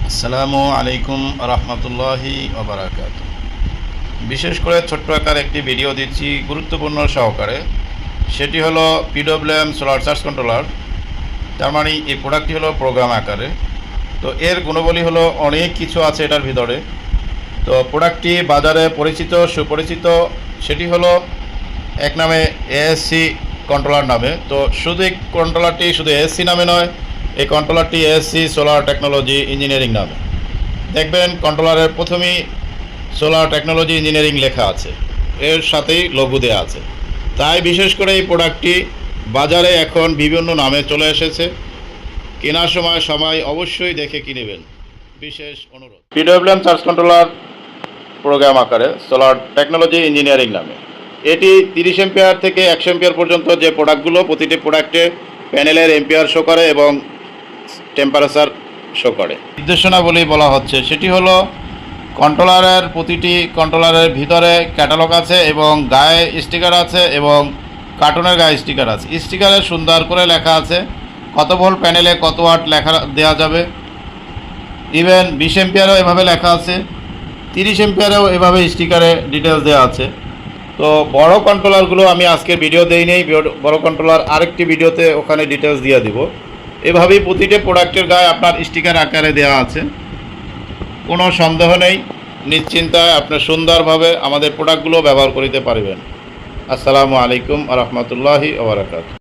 আসসালামু আলাইকুম রহমতুল্লাহি ওবারাকাতু। বিশেষ করে ছোট্ট আকার একটি ভিডিও দিচ্ছি গুরুত্বপূর্ণ সহকারে। সেটি হলো পিডব্লিউএম সোলার চার্জ কন্ট্রোলার। তার মানে এই প্রোডাক্টটি হলো প্রোগ্রাম আকারে। তো এর গুণবলী হলো অনেক কিছু আছে এটার ভিতরে। তো প্রোডাক্টটি বাজারে পরিচিত সুপরিচিত, সেটি হলো এক নামে এএসসি কন্ট্রোলার নামে। তো শুধু এই কন্ট্রোলারটি শুধু এএসসি নামে নয়, এই কন্ট্রোলারটি এএসসি সোলার টেকনোলজি ইঞ্জিনিয়ারিং নামে। দেখবেন কন্ট্রোলারের প্রথমেই সোলার টেকনোলজি ইঞ্জিনিয়ারিং লেখা আছে, এর সাথেই লোগো দেওয়া আছে। তাই বিশেষ করে এই প্রোডাক্টটি বাজারে এখন বিভিন্ন নামে চলে এসেছে। কেনার সময় সবাই অবশ্যই দেখে কিনবেন, বিশেষ অনুরোধ। পিডব্লিউএম চার্জ কন্ট্রোলার প্রোগ্রাম আকারে সোলার টেকনোলজি ইঞ্জিনিয়ারিং নামে। এটি 30 এম্পিয়ার থেকে 100 এম্পিয়ার পর্যন্ত যে প্রোডাক্টগুলো, প্রতিটি প্রোডাক্টে প্যানেলের এম্পিয়ার শো করে এবং টেম্পারেচার শো করে। নির্দেশনাবলী বলা হচ্ছে সেটি হলো প্রতিটি কন্ট্রোলারের ভিতরে ক্যাটালগ আছে এবং গায়ে স্টিকার আছে এবং কার্টুনের গায়ে স্টিকার আছে। স্টিকারে সুন্দর করে লেখা আছে কত ভোল্ট প্যানেলে কত ওয়াট লেখা দেওয়া যাবে। ইভেন 20 এম্পিয়ারও এভাবে লেখা আছে, 30 এম্পিয়ারেও এভাবে স্টিকারে ডিটেলস দেওয়া আছে। তো বড় কন্ট্রোলারগুলো আমি আজকের ভিডিও দেই নেই, বড় কন্ট্রোলার আরেকটি ভিডিওতে ওখানে ডিটেলস দিয়ে দিব। এভাবেই প্রতিটি প্রোডাক্টের গায়ে আপনার স্টিকার আকারে দেওয়া আছে। কোনো সন্দেহ নেই, নিশ্চিন্তায় আপনি সুন্দরভাবে আমাদের প্রোডাক্টগুলো ব্যবহার করতে পারবেন। আসসালামু আলাইকুম রহমতুল্লাহি ওয়া বারাকাতুহু।